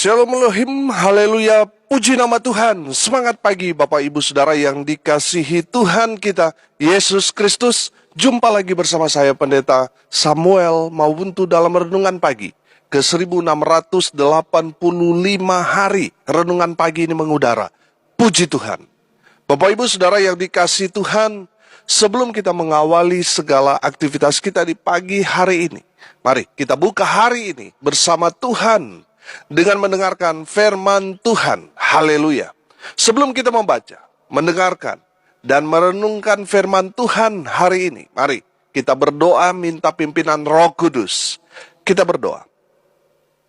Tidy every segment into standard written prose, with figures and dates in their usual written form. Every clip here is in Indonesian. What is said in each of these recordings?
Shalom Elohim, haleluya, puji nama Tuhan. Semangat pagi Bapak Ibu Saudara yang dikasihi Tuhan kita, Yesus Kristus. Jumpa lagi bersama saya Pendeta Samuel Mawuntu dalam Renungan Pagi ke 1685 hari Renungan Pagi ini mengudara. Puji Tuhan. Bapak Ibu Saudara yang dikasihi Tuhan, sebelum kita mengawali segala aktivitas kita di pagi hari ini, mari kita buka hari ini bersama Tuhan dengan mendengarkan firman Tuhan. Haleluya. Sebelum kita membaca, mendengarkan, dan merenungkan firman Tuhan hari ini, mari kita berdoa minta pimpinan Roh Kudus. Kita berdoa.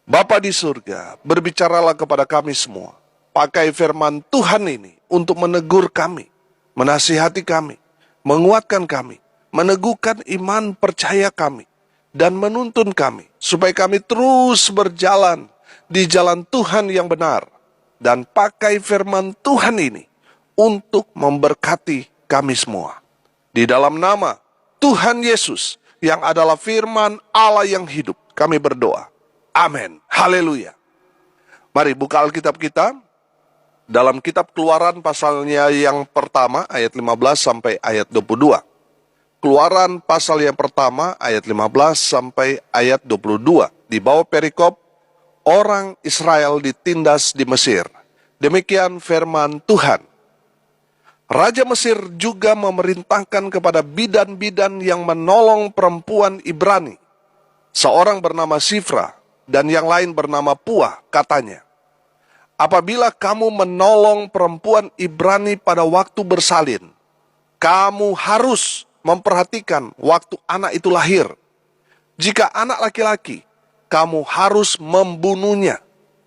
Bapa di surga, berbicaralah kepada kami semua. Pakai firman Tuhan ini untuk menegur kami, menasihati kami, menguatkan kami, meneguhkan iman percaya kami, dan menuntun kami, supaya kami terus berjalan di jalan Tuhan yang benar, dan pakai firman Tuhan ini untuk memberkati kami semua. Di dalam nama Tuhan Yesus yang adalah firman Allah yang hidup, kami berdoa. Amin. Haleluya. Mari buka Alkitab kita dalam kitab Keluaran pasalnya yang pertama ayat 15 sampai ayat 22. Keluaran pasal yang pertama ayat 15 sampai ayat 22. Di bawah perikop orang Israel ditindas di Mesir. Demikian firman Tuhan. Raja Mesir juga memerintahkan kepada bidan-bidan yang menolong perempuan Ibrani. Seorang bernama Sifra dan yang lain bernama Puah, katanya, apabila kamu menolong perempuan Ibrani pada waktu bersalin, kamu harus memperhatikan waktu anak itu lahir. Jika anak laki-laki, kamu harus membunuhnya.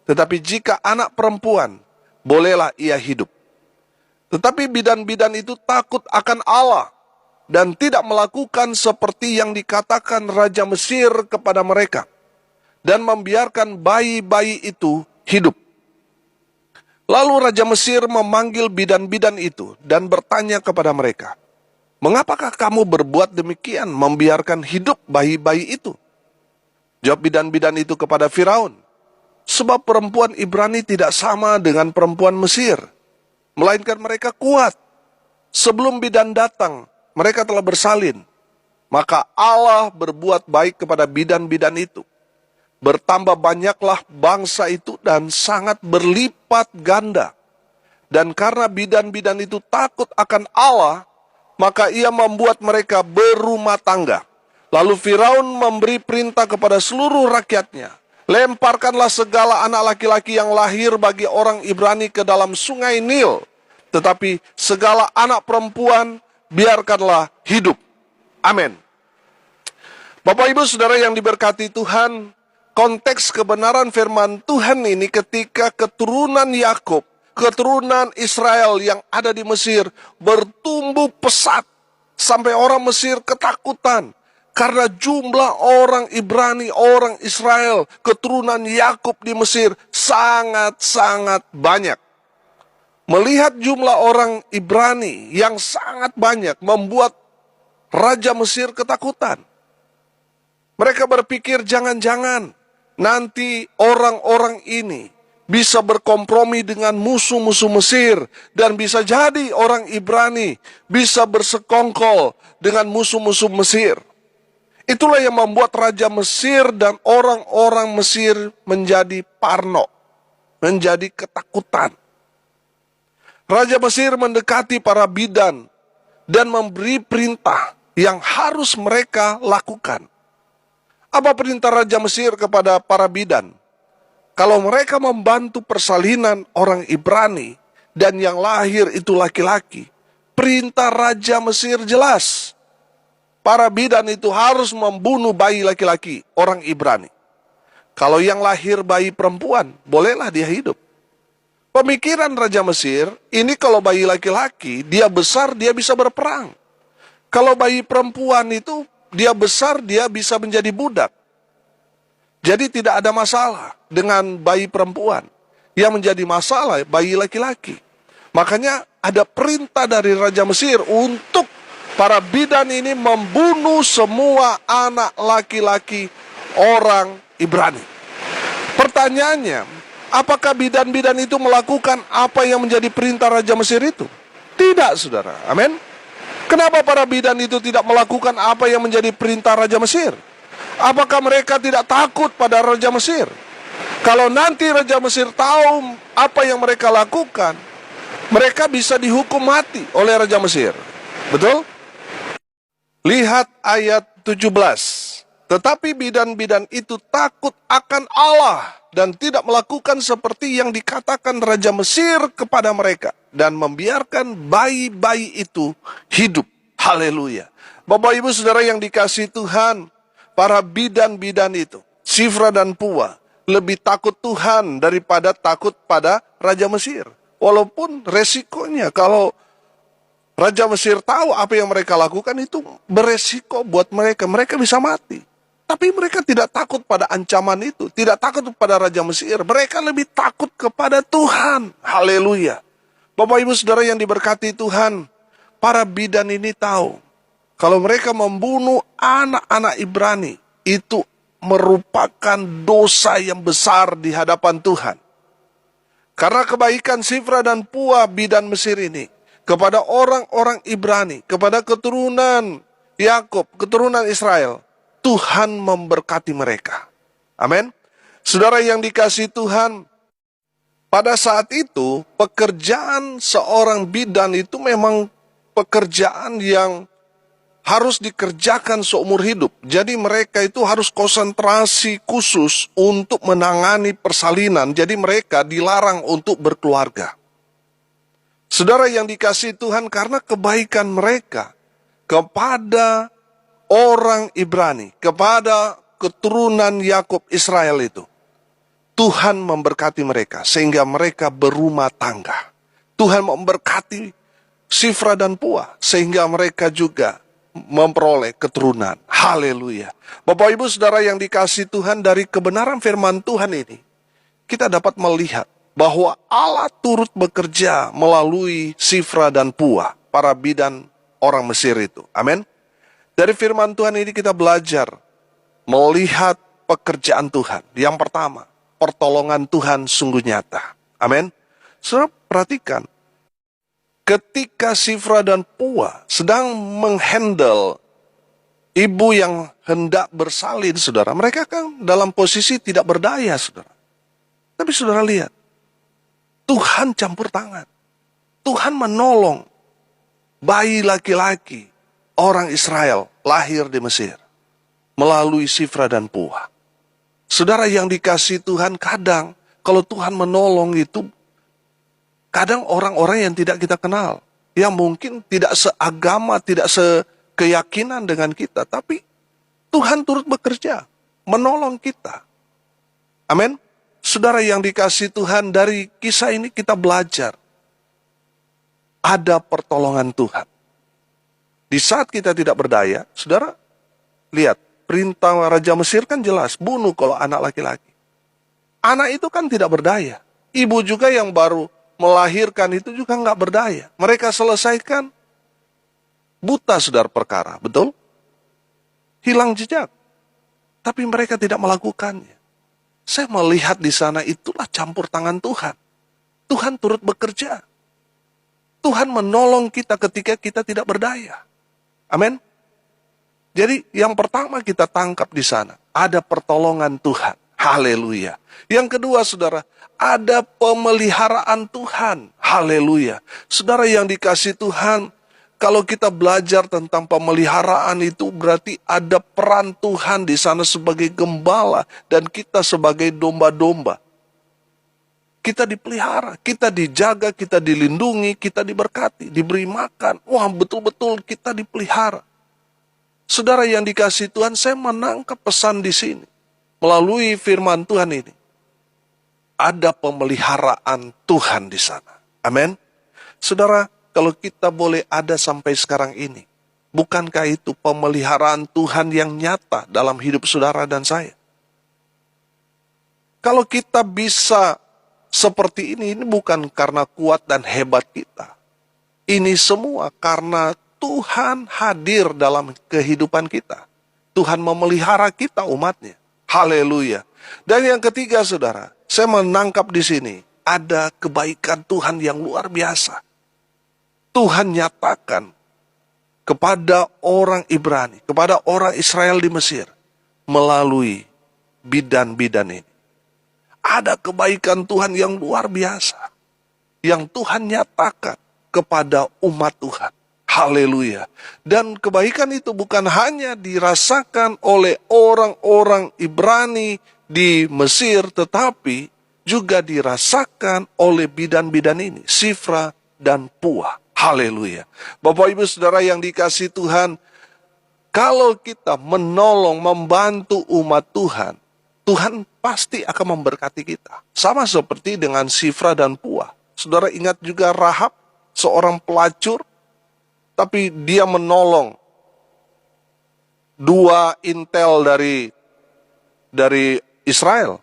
Tetapi jika anak perempuan, bolehlah ia hidup. Tetapi bidan-bidan itu takut akan Allah dan tidak melakukan seperti yang dikatakan Raja Mesir kepada mereka, dan membiarkan bayi-bayi itu hidup. Lalu Raja Mesir memanggil bidan-bidan itu dan bertanya kepada mereka, mengapakah kamu berbuat demikian, membiarkan hidup bayi-bayi itu? Jawab bidan-bidan itu kepada Firaun, sebab perempuan Ibrani tidak sama dengan perempuan Mesir, melainkan mereka kuat. Sebelum bidan datang, mereka telah bersalin. Maka Allah berbuat baik kepada bidan-bidan itu. Bertambah banyaklah bangsa itu dan sangat berlipat ganda. Dan karena bidan-bidan itu takut akan Allah, maka ia membuat mereka berumah tangga. Lalu Firaun memberi perintah kepada seluruh rakyatnya, lemparkanlah segala anak laki-laki yang lahir bagi orang Ibrani ke dalam sungai Nil, tetapi segala anak perempuan biarkanlah hidup. Amin. Bapak Ibu Saudara yang diberkati Tuhan, konteks kebenaran firman Tuhan ini ketika keturunan Yakub, keturunan Israel yang ada di Mesir bertumbuh pesat sampai orang Mesir ketakutan. Karena jumlah orang Ibrani, orang Israel, keturunan Yakub di Mesir sangat-sangat banyak. Melihat jumlah orang Ibrani yang sangat banyak membuat Raja Mesir ketakutan. Mereka berpikir jangan-jangan nanti orang-orang ini bisa berkompromi dengan musuh-musuh Mesir, dan bisa jadi orang Ibrani bisa bersekongkol dengan musuh-musuh Mesir. Itulah yang membuat Raja Mesir dan orang-orang Mesir menjadi parno, menjadi ketakutan. Raja Mesir mendekati para bidan dan memberi perintah yang harus mereka lakukan. Apa perintah Raja Mesir kepada para bidan? Kalau mereka membantu persalinan orang Ibrani dan yang lahir itu laki-laki, perintah Raja Mesir jelas. Para bidan itu harus membunuh bayi laki-laki orang Ibrani. Kalau yang lahir bayi perempuan, bolehlah dia hidup. Pemikiran Raja Mesir, ini kalau bayi laki-laki, dia besar, dia bisa berperang. Kalau bayi perempuan itu, dia besar, dia bisa menjadi budak. Jadi tidak ada masalah dengan bayi perempuan. Yang menjadi masalah bayi laki-laki. Makanya ada perintah dari Raja Mesir untuk para bidan ini membunuh semua anak laki-laki orang Ibrani. Pertanyaannya, Apakah bidan-bidan itu melakukan apa yang menjadi perintah Raja Mesir itu? Tidak, saudara. Amin. Kenapa para bidan itu tidak melakukan apa yang menjadi perintah Raja Mesir? Apakah mereka tidak takut pada Raja Mesir? Kalau nanti Raja Mesir tahu apa yang mereka lakukan, mereka bisa dihukum mati oleh Raja Mesir. Betul? Lihat ayat 17. Tetapi bidan-bidan itu takut akan Allah dan tidak melakukan seperti yang dikatakan Raja Mesir kepada mereka, dan membiarkan bayi-bayi itu hidup. Haleluya. Bapak ibu saudara yang dikasihi Tuhan, para bidan-bidan itu, Sifra dan Pua, lebih takut Tuhan daripada takut pada Raja Mesir. Walaupun resikonya kalau Raja Mesir tahu apa yang mereka lakukan itu beresiko buat mereka. Mereka bisa mati. Tapi mereka tidak takut pada ancaman itu. Tidak takut pada Raja Mesir. Mereka lebih takut kepada Tuhan. Haleluya. Bapak ibu saudara yang diberkati Tuhan, para bidan ini tahu kalau mereka membunuh anak-anak Ibrani, itu merupakan dosa yang besar di hadapan Tuhan. Karena kebaikan Sifra dan Pua bidan Mesir ini kepada orang-orang Ibrani, kepada keturunan Yakub, keturunan Israel, Tuhan memberkati mereka. Amin. Saudara yang dikasihi Tuhan, pada saat itu pekerjaan seorang bidan itu memang pekerjaan yang harus dikerjakan seumur hidup. Jadi mereka itu harus konsentrasi khusus untuk menangani persalinan. Jadi mereka dilarang untuk berkeluarga. Saudara yang dikasihi Tuhan, karena kebaikan mereka kepada orang Ibrani, kepada keturunan Yakub Israel itu, Tuhan memberkati mereka sehingga mereka berumah tangga. Tuhan memberkati Sifra dan Pua sehingga mereka juga memperoleh keturunan. Haleluya. Bapak ibu saudara yang dikasihi Tuhan, dari kebenaran firman Tuhan ini kita dapat melihat bahwa Allah turut bekerja melalui Sifra dan Pua, para bidan orang Mesir itu. Amin. Dari firman Tuhan ini kita belajar melihat pekerjaan Tuhan. Yang pertama, pertolongan Tuhan sungguh nyata. Amin. Saudara perhatikan, ketika Sifra dan Pua sedang menghandle ibu yang hendak bersalin, saudara, mereka kan dalam posisi tidak berdaya, saudara. Tapi saudara lihat, Tuhan campur tangan. Tuhan menolong bayi laki-laki orang Israel lahir di Mesir melalui Sifra dan Pua. Saudara yang dikasihi Tuhan, kadang kalau Tuhan menolong itu, kadang orang-orang yang tidak kita kenal, yang mungkin tidak seagama, tidak sekeyakinan dengan kita, tapi Tuhan turut bekerja, menolong kita. Amin. Saudara yang dikasihi Tuhan, dari kisah ini kita belajar ada pertolongan Tuhan. Di saat kita tidak berdaya, saudara, lihat, perintah Raja Mesir kan jelas, bunuh kalau anak laki-laki. Anak itu kan tidak berdaya. Ibu juga yang baru melahirkan itu juga nggak berdaya. Mereka selesaikan buta, saudara, perkara, betul? Hilang jejak. Tapi mereka tidak melakukannya. Saya melihat di sana itulah campur tangan Tuhan. Tuhan turut bekerja. Tuhan menolong kita ketika kita tidak berdaya. Amin. Jadi yang pertama kita tangkap di sana, ada pertolongan Tuhan. Haleluya. Yang kedua, saudara, ada pemeliharaan Tuhan. Haleluya. Saudara yang dikasihi Tuhan, kalau kita belajar tentang pemeliharaan itu berarti ada peran Tuhan di sana sebagai gembala dan kita sebagai domba-domba. Kita dipelihara, kita dijaga, kita dilindungi, kita diberkati, diberi makan. Wah, betul-betul kita dipelihara. Saudara yang dikasihi Tuhan, saya menangkap pesan di sini. Melalui firman Tuhan ini. Ada pemeliharaan Tuhan di sana. Amin. Saudara, kalau kita boleh ada sampai sekarang ini, bukankah itu pemeliharaan Tuhan yang nyata dalam hidup saudara dan saya? Kalau kita bisa seperti ini bukan karena kuat dan hebat kita. Ini semua karena Tuhan hadir dalam kehidupan kita. Tuhan memelihara kita umatnya. Haleluya. Dan yang ketiga, saudara, saya menangkap di sini ada kebaikan Tuhan yang luar biasa. Tuhan nyatakan kepada orang Ibrani, kepada orang Israel di Mesir, melalui bidan-bidan ini. Ada kebaikan Tuhan yang luar biasa, yang Tuhan nyatakan kepada umat Tuhan. Haleluya. Dan kebaikan itu bukan hanya dirasakan oleh orang-orang Ibrani di Mesir, tetapi juga dirasakan oleh bidan-bidan ini, Sifra dan Puah. Haleluya. Bapak Ibu Saudara yang dikasihi Tuhan, kalau kita menolong, membantu umat Tuhan, Tuhan pasti akan memberkati kita. Sama seperti dengan Sifra dan Puah. Saudara ingat juga Rahab, seorang pelacur, tapi dia menolong dua intel dari Israel.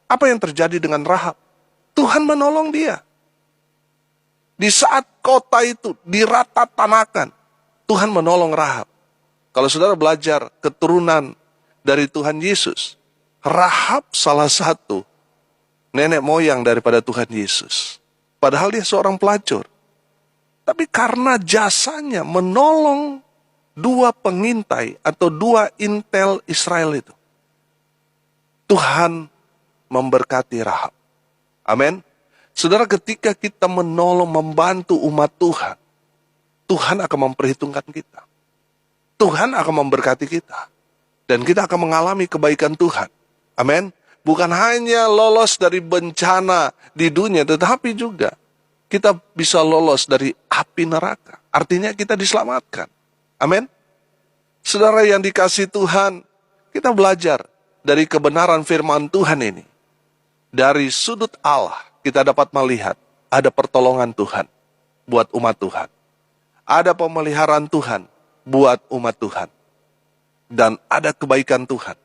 Apa yang terjadi dengan Rahab? Tuhan menolong dia. Di saat kota itu diratatanakan, Tuhan menolong Rahab. Kalau saudara belajar keturunan dari Tuhan Yesus, Rahab salah satu nenek moyang daripada Tuhan Yesus. Padahal dia seorang pelacur. Tapi karena jasanya menolong dua pengintai atau dua intel Israel itu, Tuhan memberkati Rahab. Amin. Saudara, ketika kita menolong, membantu umat Tuhan, Tuhan akan memperhitungkan kita. Tuhan akan memberkati kita. Dan kita akan mengalami kebaikan Tuhan. Amin. Bukan hanya lolos dari bencana di dunia, tetapi juga kita bisa lolos dari api neraka. Artinya kita diselamatkan. Amin. Saudara yang dikasihi Tuhan, kita belajar dari kebenaran firman Tuhan ini. Dari sudut Allah, kita dapat melihat ada pertolongan Tuhan buat umat Tuhan. Ada pemeliharaan Tuhan buat umat Tuhan. Dan ada kebaikan Tuhan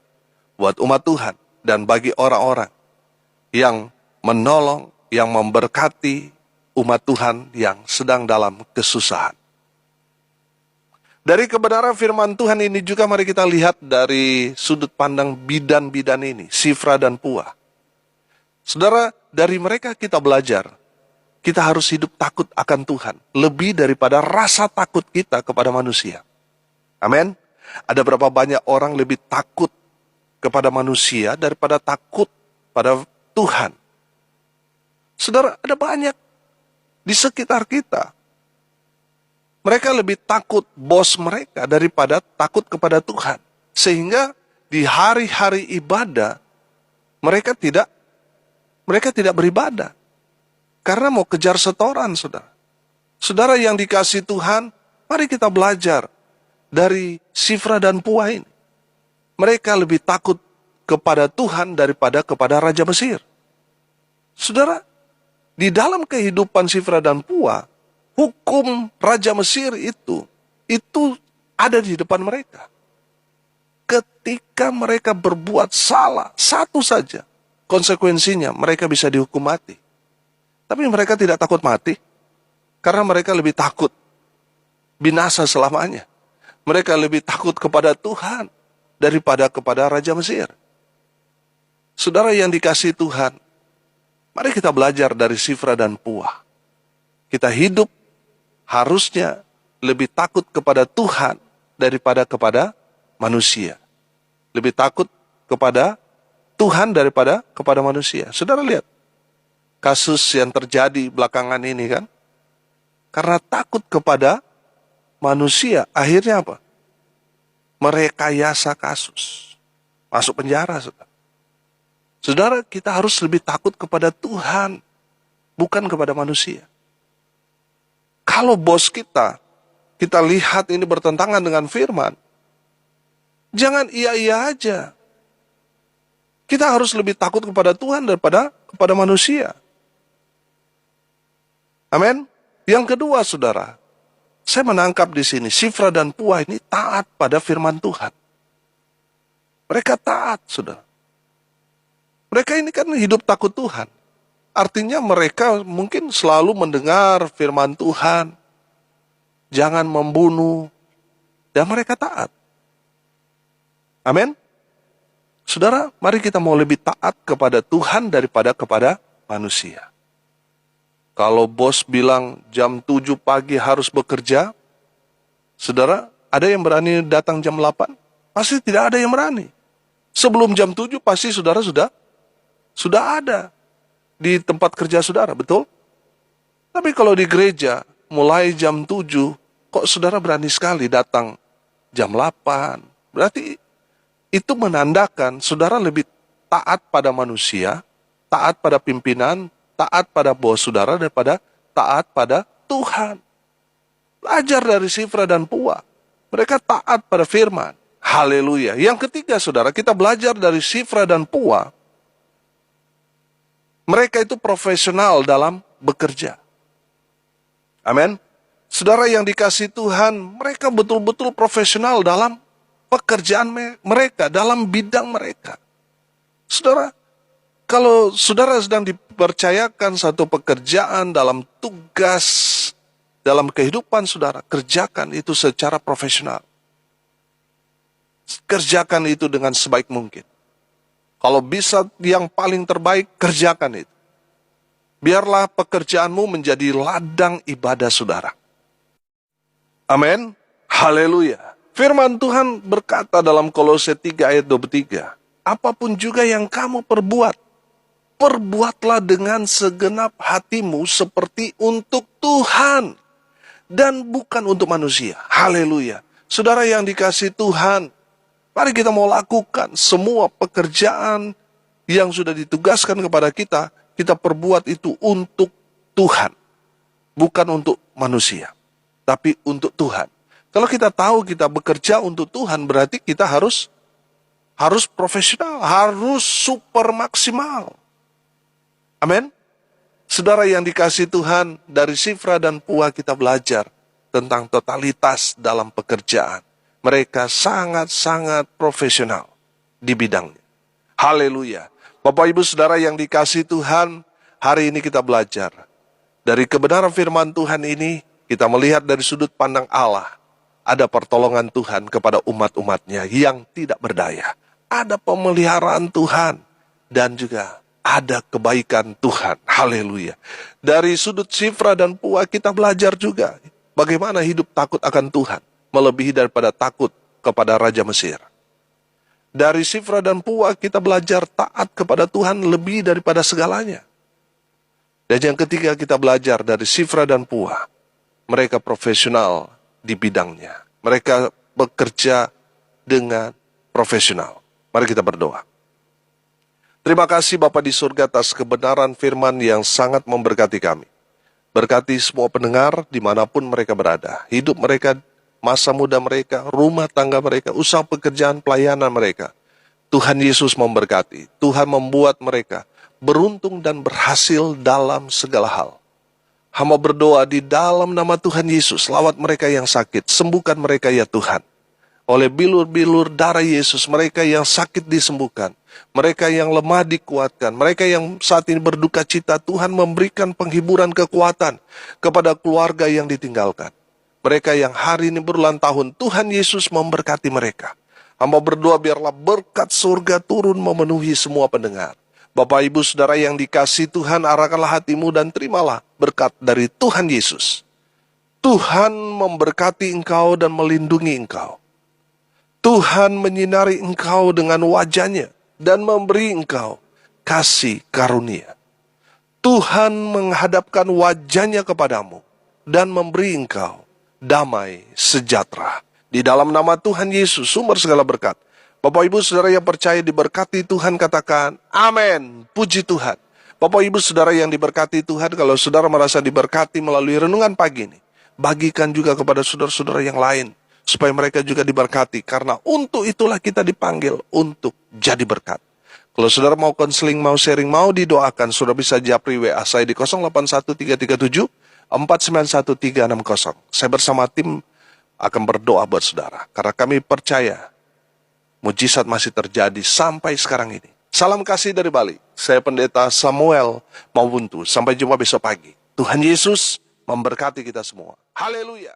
buat umat Tuhan dan bagi orang-orang yang menolong, yang memberkati umat Tuhan yang sedang dalam kesusahan. Dari kebenaran firman Tuhan ini juga mari kita lihat dari sudut pandang bidan-bidan ini, Sifra dan Puah. Saudara, dari mereka kita belajar, kita harus hidup takut akan Tuhan, lebih daripada rasa takut kita kepada manusia. Amin. Ada berapa banyak orang lebih takut kepada manusia daripada takut pada Tuhan. Saudara, ada banyak di sekitar kita. Mereka lebih takut bos mereka daripada takut kepada Tuhan. Sehingga di hari-hari ibadah, mereka tidak beribadah. Karena mau kejar setoran, saudara. Saudara yang dikasihi Tuhan, mari kita belajar dari Sifra dan Puah ini. Mereka lebih takut kepada Tuhan daripada kepada Raja Mesir. Saudara, di dalam kehidupan Sifra dan Puah, hukum Raja Mesir itu ada di depan mereka. Ketika mereka berbuat salah, satu saja, konsekuensinya mereka bisa dihukum mati. Tapi mereka tidak takut mati, karena mereka lebih takut binasa selamanya. Mereka lebih takut kepada Tuhan daripada kepada Raja Mesir. Saudara yang dikasihi Tuhan, mari kita belajar dari Sifra dan Puah. Kita hidup harusnya lebih takut kepada Tuhan daripada kepada manusia. Lebih takut kepada Tuhan daripada kepada manusia. Saudara lihat kasus yang terjadi belakangan ini kan. Karena takut kepada manusia, akhirnya apa? Merekayasa kasus. Masuk penjara, saudara. Saudara, kita harus lebih takut kepada Tuhan, bukan kepada manusia. Kalau bos kita lihat ini bertentangan dengan firman, jangan iya-iya aja. Kita harus lebih takut kepada Tuhan daripada kepada manusia. Amin. Yang kedua, saudara, saya menangkap di sini Sifra dan Puah ini taat pada firman Tuhan. Mereka taat, saudara. Mereka ini kan hidup takut Tuhan. Artinya mereka mungkin selalu mendengar firman Tuhan, jangan membunuh, dan mereka taat. Amin. Saudara, mari kita mau lebih taat kepada Tuhan daripada kepada manusia. Kalau bos bilang jam 7 pagi harus bekerja, saudara, ada yang berani datang jam 8? Pasti tidak ada yang berani. Sebelum jam 7 pasti saudara sudah ada di tempat kerja saudara, betul? Tapi kalau di gereja, mulai jam 7, kok saudara berani sekali datang jam 8? Berarti itu menandakan saudara lebih taat pada manusia, taat pada pimpinan, taat pada bos saudara daripada taat pada Tuhan. Belajar dari Sifra dan Pua. Mereka taat pada firman. Haleluya. Yang ketiga saudara, kita belajar dari Sifra dan Pua. Mereka itu profesional dalam bekerja. Amin. Saudara yang dikasihi Tuhan, mereka betul-betul profesional dalam pekerjaan mereka, dalam bidang mereka. Saudara, kalau saudara sedang dipercayakan satu pekerjaan dalam tugas, dalam kehidupan saudara, kerjakan itu secara profesional. Kerjakan itu dengan sebaik mungkin. Kalau bisa yang paling terbaik, kerjakan itu. Biarlah pekerjaanmu menjadi ladang ibadah saudara. Amin. Haleluya. Firman Tuhan berkata dalam Kolose 3 ayat 23, apapun juga yang kamu perbuat, perbuatlah dengan segenap hatimu seperti untuk Tuhan dan bukan untuk manusia. Haleluya. Saudara yang dikasihi Tuhan, mari kita mau lakukan semua pekerjaan yang sudah ditugaskan kepada kita, kita perbuat itu untuk Tuhan. Bukan untuk manusia, tapi untuk Tuhan. Kalau kita tahu kita bekerja untuk Tuhan, berarti kita harus profesional, harus super maksimal. Amin. Saudara yang dikasihi Tuhan, dari Sifra dan Pua kita belajar tentang totalitas dalam pekerjaan. Mereka sangat-sangat profesional di bidangnya. Haleluya. Bapak Ibu Saudara yang dikasihi Tuhan, hari ini kita belajar. Dari kebenaran firman Tuhan ini, kita melihat dari sudut pandang Allah. Ada pertolongan Tuhan kepada umat-umatnya yang tidak berdaya. Ada pemeliharaan Tuhan dan juga ada kebaikan Tuhan. Haleluya. Dari sudut Sifra dan Pua kita belajar juga bagaimana hidup takut akan Tuhan melebihi daripada takut kepada Raja Mesir. Dari Sifra dan Pua kita belajar taat kepada Tuhan lebih daripada segalanya. Dan yang ketiga kita belajar dari Sifra dan Pua. Mereka profesional di bidangnya. Mereka bekerja dengan profesional. Mari kita berdoa. Terima kasih Bapa di surga atas kebenaran firman yang sangat memberkati kami. Berkati semua pendengar dimanapun mereka berada. Hidup mereka, masa muda mereka, rumah tangga mereka, usaha pekerjaan pelayanan mereka. Tuhan Yesus memberkati. Tuhan membuat mereka beruntung dan berhasil dalam segala hal. Hamba berdoa di dalam nama Tuhan Yesus, lawat mereka yang sakit, sembuhkan mereka ya Tuhan. Oleh bilur-bilur darah Yesus, mereka yang sakit disembuhkan. Mereka yang lemah dikuatkan. Mereka yang saat ini berduka cita, Tuhan memberikan penghiburan kekuatan kepada keluarga yang ditinggalkan. Mereka yang hari ini berulang tahun, Tuhan Yesus memberkati mereka. Hamba berdoa biarlah berkat surga turun memenuhi semua pendengar. Bapak Ibu Saudara yang dikasihi Tuhan, arahkanlah hatimu dan terimalah berkat dari Tuhan Yesus. Tuhan memberkati engkau dan melindungi engkau. Tuhan menyinari engkau dengan wajahnya dan memberi engkau kasih karunia. Tuhan menghadapkan wajahnya kepadamu dan memberi engkau damai sejahtera. Di dalam nama Tuhan Yesus, sumber segala berkat. Bapak Ibu Saudara yang percaya diberkati Tuhan, katakan amin. Puji Tuhan. Bapak Ibu Saudara yang diberkati Tuhan, kalau saudara merasa diberkati melalui renungan pagi ini, bagikan juga kepada saudara-saudara yang lain, supaya mereka juga diberkati. Karena untuk itulah kita dipanggil untuk jadi berkat. Kalau saudara mau konseling, mau sharing, mau didoakan, saudara bisa japri WA saya di 081337 491360. Saya bersama tim akan berdoa buat saudara. Karena kami percaya mujizat masih terjadi sampai sekarang ini. Salam kasih dari Bali. Saya Pendeta Samuel Mawuntu. Sampai jumpa besok pagi. Tuhan Yesus memberkati kita semua. Haleluya.